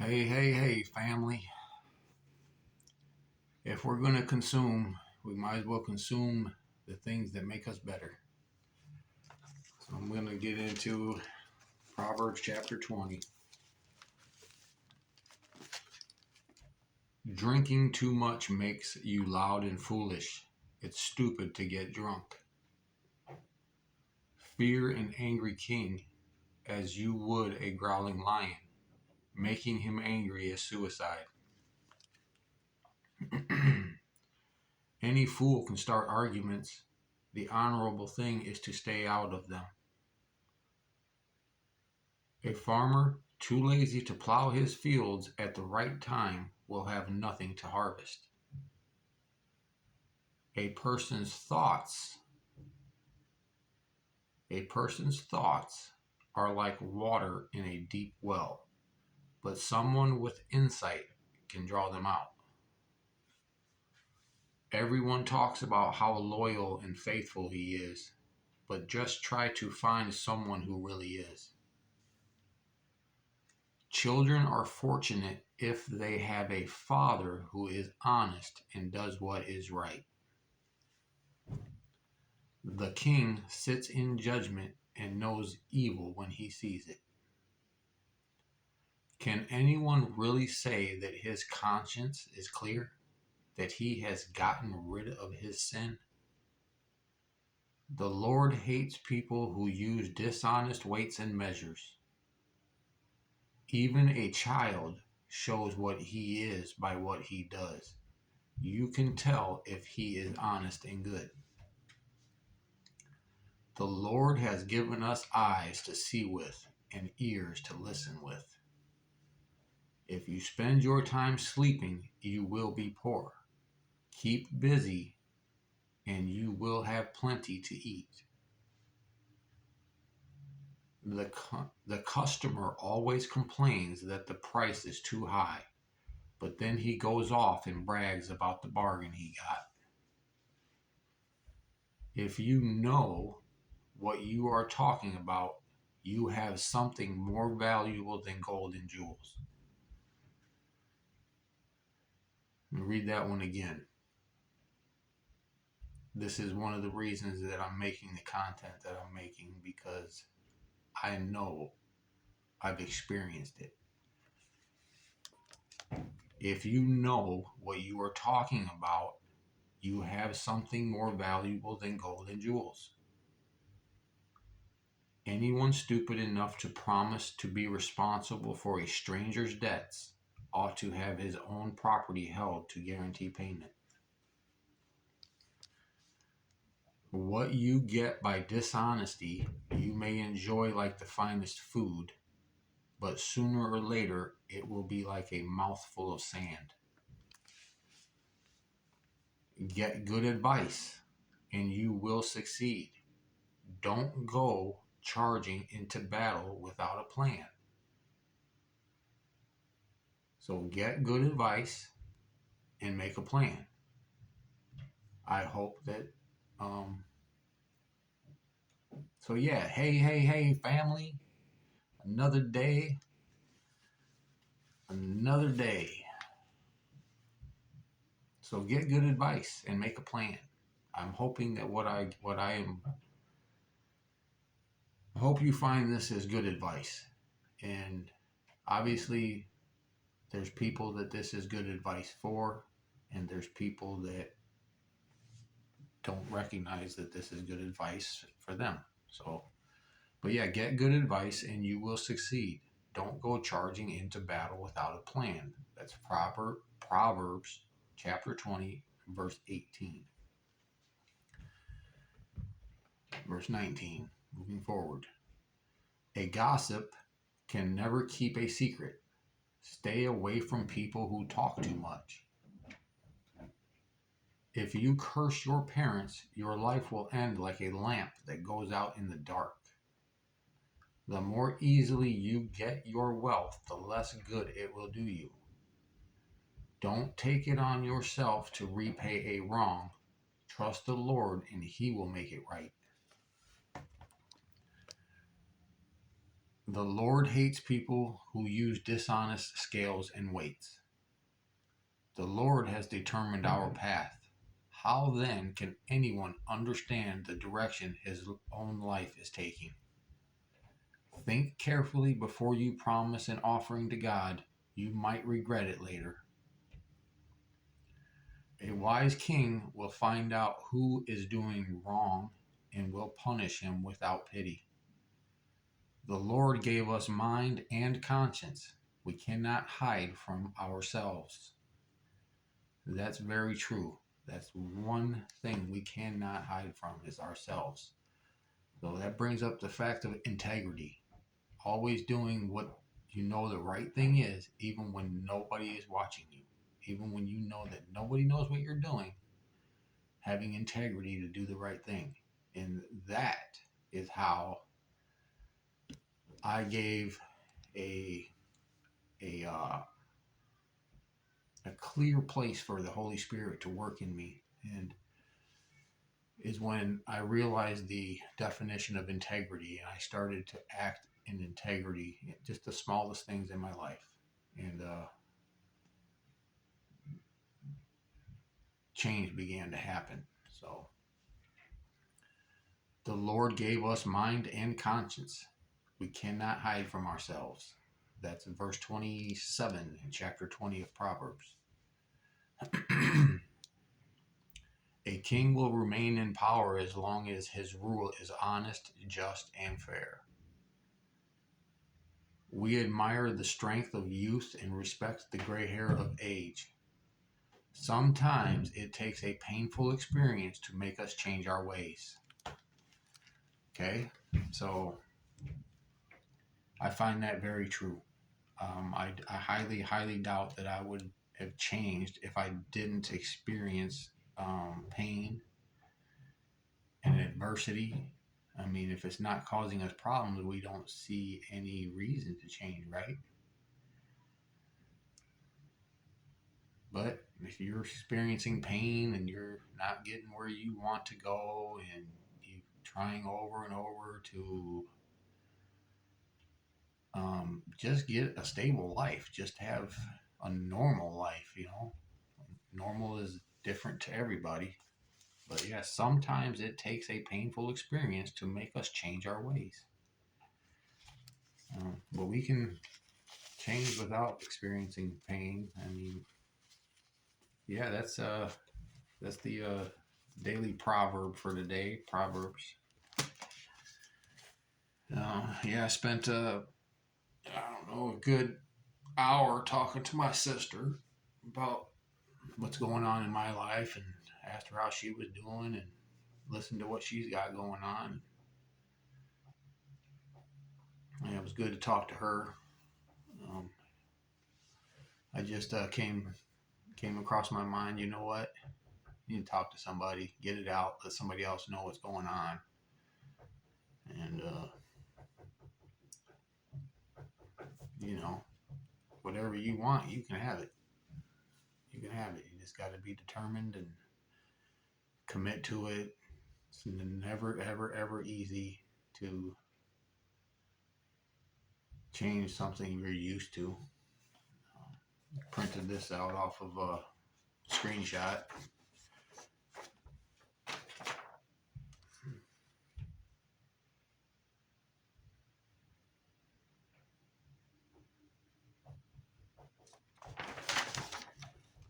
Hey, family. If we're going to consume, we might as well consume the things that make us better. So I'm going to get into Proverbs chapter 20. Drinking too much makes you loud and foolish. It's stupid to get drunk. Fear an angry king as you would a growling lion. Making him angry is suicide. Any fool can start arguments. The honorable thing is to stay out of them. A farmer too lazy to plow his fields at the right time will have nothing to harvest. A person's thoughts are like water in a deep well, but someone with insight can draw them out. Everyone talks about how loyal and faithful he is, but just try to find someone who really is. Children are fortunate if they have a father who is honest and does what is right. The king sits in judgment and knows evil when he sees it. Can anyone really say that his conscience is clear? That he has gotten rid of his sin? The Lord hates people who use dishonest weights and measures. Even a child shows what he is by what he does. You can tell if he is honest and good. The Lord has given us eyes to see with and ears to listen with. If you spend your time sleeping, you will be poor. Keep busy, and you will have plenty to eat. The customer always complains that the price is too high, but then he goes off and brags about the bargain he got. If you know what you are talking about, you have something more valuable than gold and jewels. Let me read that one again. This is one of the reasons that I'm making the content that I'm making, because I know I've experienced it. If you know what you are talking about, you have something more valuable than gold and jewels. Anyone stupid enough to promise to be responsible for a stranger's debts ought to have his own property held to guarantee payment. What you get by dishonesty, you may enjoy like the finest food, but sooner or later it will be like a mouthful of sand. Get good advice and you will succeed. Don't go charging into battle without a plan. So get good advice and make a plan. I hope that, so yeah, hey, family. Another day. So get good advice and make a plan. I'm hoping that I hope you find this as good advice. And obviously, there's people that this is good advice for, and there's people that don't recognize that this is good advice for them. So, but yeah, get good advice and you will succeed. Don't go charging into battle without a plan. That's Proverbs chapter 20, verse 18. Verse 19, moving forward. A gossip can never keep a secret. Stay away from people who talk too much. If you curse your parents, your life will end like a lamp that goes out in the dark. The more easily you get your wealth, the less good it will do you. Don't take it on yourself to repay a wrong. Trust the Lord and he will make it right. The Lord hates people who use dishonest scales and weights. The Lord has determined our path. How then can anyone understand the direction his own life is taking? Think carefully before you promise an offering to God. You might regret it later. A wise king will find out who is doing wrong and will punish him without pity. The Lord gave us mind and conscience. We cannot hide from ourselves. That's very true. That's one thing we cannot hide from is ourselves. So that brings up the fact of integrity. Always doing what you know the right thing is, even when nobody is watching you. Even when you know that nobody knows what you're doing, having integrity to do the right thing. And that is how I gave a a uh, a clear place for the Holy Spirit to work in me, and is when I realized the definition of integrity, and I started to act in integrity, just the smallest things in my life, and change began to happen. So the Lord gave us mind and conscience. We cannot hide from ourselves. That's in verse 27 in chapter 20 of Proverbs. A king will remain in power as long as his rule is honest, just, and fair. We admire the strength of youth and respect the gray hair of age. Sometimes it takes a painful experience to make us change our ways. Okay? So I find that very true. I highly, highly doubt that I would have changed if I didn't experience pain and adversity. I mean, if it's not causing us problems, we don't see any reason to change, right? But if you're experiencing pain and you're not getting where you want to go and you're trying over and over to just get a stable life, just have a normal life, normal is different to everybody. But yeah, sometimes it takes a painful experience to make us change our ways. But we can change without experiencing pain. I mean, yeah, that's the daily proverb for today. Proverbs. Yeah, I spent I don't know, a good hour talking to my sister about what's going on in my life, and asked her how she was doing and listened to what she's got going on. And it was good to talk to her. Um, I just came across my mind. You know what? You need to talk to somebody, get it out, let somebody else know what's going on, and whatever you want, you can have it. You can have it. You just got to be determined and commit to it. It's never, ever, ever easy to change something you're used to. Printed this out off of a screenshot.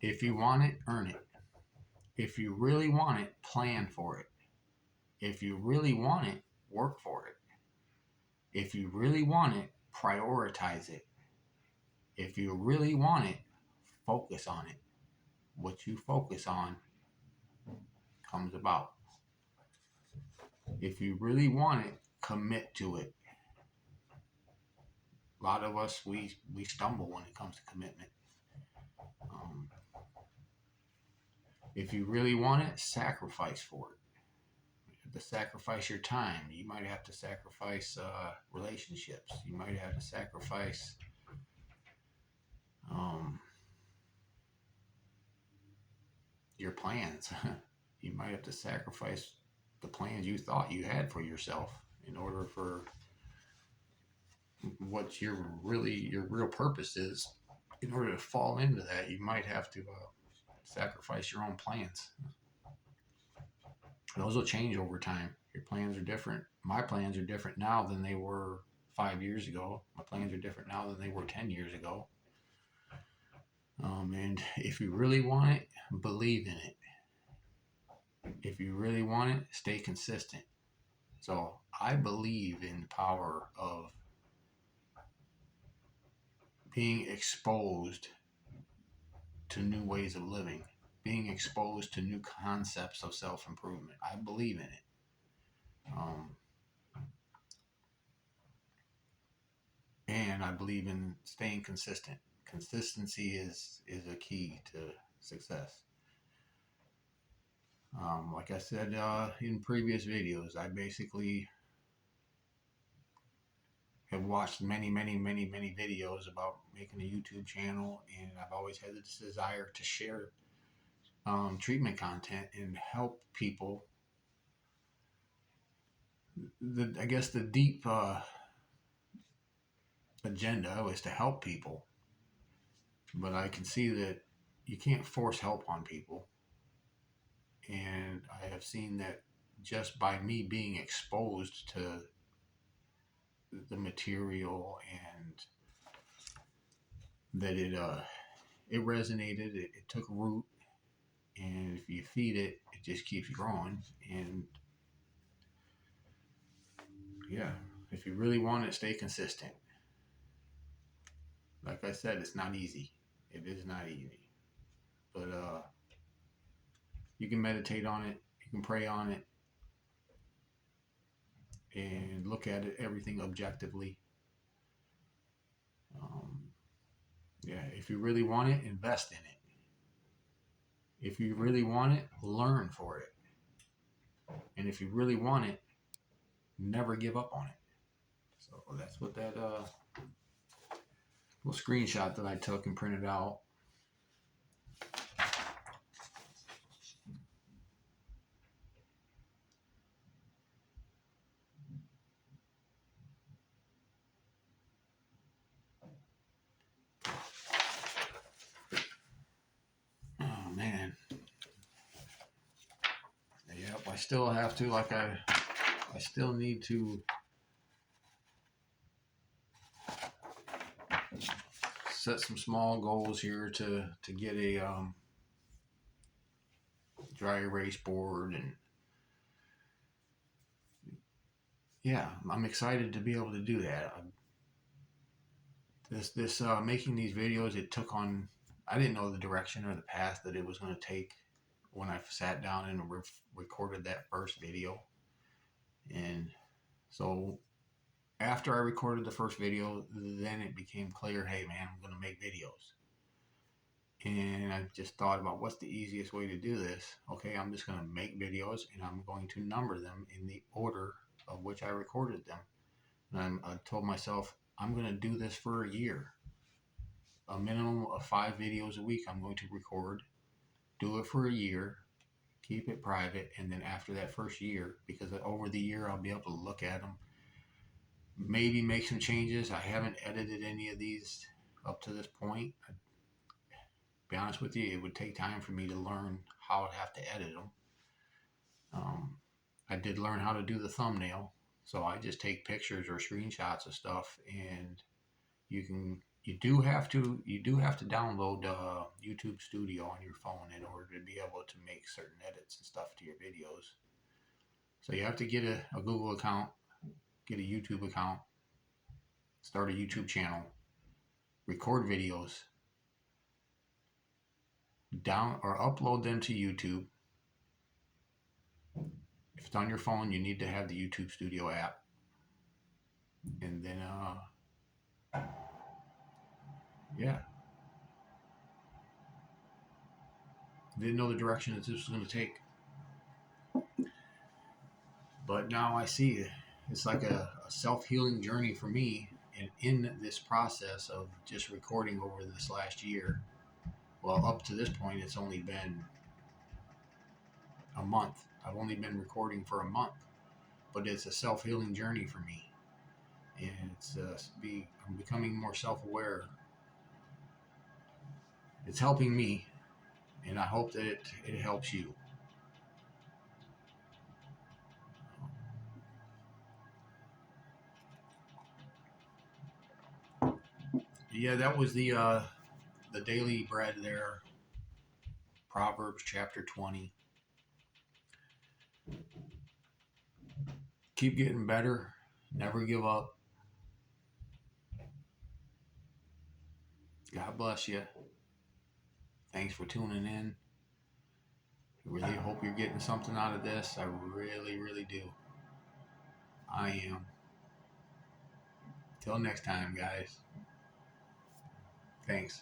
If you want it, earn it. If you really want it, plan for it. If you really want it, work for it. If you really want it, prioritize it. If you really want it, focus on it. What you focus on comes about. If you really want it, commit to it. A lot of us, we stumble when it comes to commitment. If you really want it, sacrifice for it. You have to sacrifice your time. You might have to sacrifice relationships. You might have to sacrifice your plans. You might have to sacrifice the plans you thought you had for yourself in order for what your real purpose is. In order to fall into that, you might have to sacrifice your own plans. Those will change over time. Your plans are different. My plans are different now than they were 5 years ago. My plans are different now than they were 10 years ago. And if you really want it, believe in it. If you really want it, stay consistent. So I believe in the power of being exposed to new ways of living, being exposed to new concepts of self-improvement. I believe in it. And I believe in staying consistent. Consistency is a key to success. Like I said in previous videos, I basically have watched many videos about making a YouTube channel, and I've always had this desire to share treatment content and help people. I guess the deep agenda was to help people, but I can see that you can't force help on people, and I have seen that just by me being exposed to the material and that it resonated, it took root, and if you feed it, it just keeps growing. And yeah, if you really want it, stay consistent. Like I said, it's not easy. It is not easy, but you can meditate on it, you can pray on it, and look at it everything objectively. Yeah, if you really want it, invest in it. If you really want it, learn for it. And if you really want it, never give up on it. So that's what that little screenshot that I took and printed out. Oh man. Yep, I still have to, I still need to set some small goals here to get a dry erase board. And yeah, I'm excited to be able to do that. This making these videos, it took on, I didn't know the direction or the path that it was going to take when I sat down and recorded that first video. And so after I recorded the first video, then it became clear, hey man, I'm going to make videos. And I just thought about what's the easiest way to do this. Okay, I'm just going to make videos and I'm going to number them in the order of which I recorded them. And I told myself, I'm going to do this for a year. A minimum of 5 videos a week I'm going to record. Do it for a year. Keep it private. And then after that first year, because over the year I'll be able to look at them, maybe make some changes. I haven't edited any of these up to this point. To be honest with you, it would take time for me to learn how I have to edit them. I did learn how to do the thumbnail, so I just take pictures or screenshots of stuff, and you do have to download YouTube Studio on your phone in order to be able to make certain edits and stuff to your videos. So you have to get a Google account, get a YouTube account, start a YouTube channel, record videos, down or upload them to YouTube. If it's on your phone, you need to have the YouTube Studio app. And then yeah. Didn't know the direction that this was going to take. But now I see it. It's like a self-healing journey for me. And in this process of just recording over this last year, well, up to this point, it's only been a month. I've only been recording for a month. But it's a self-healing journey for me. And I'm becoming more self-aware. It's helping me, and I hope that it helps you. Yeah, that was the daily bread there. Proverbs chapter 20. Keep getting better. Never give up. God bless you. Thanks for tuning in. I really hope you're getting something out of this. I really, really do. I am. Till next time, guys. Thanks.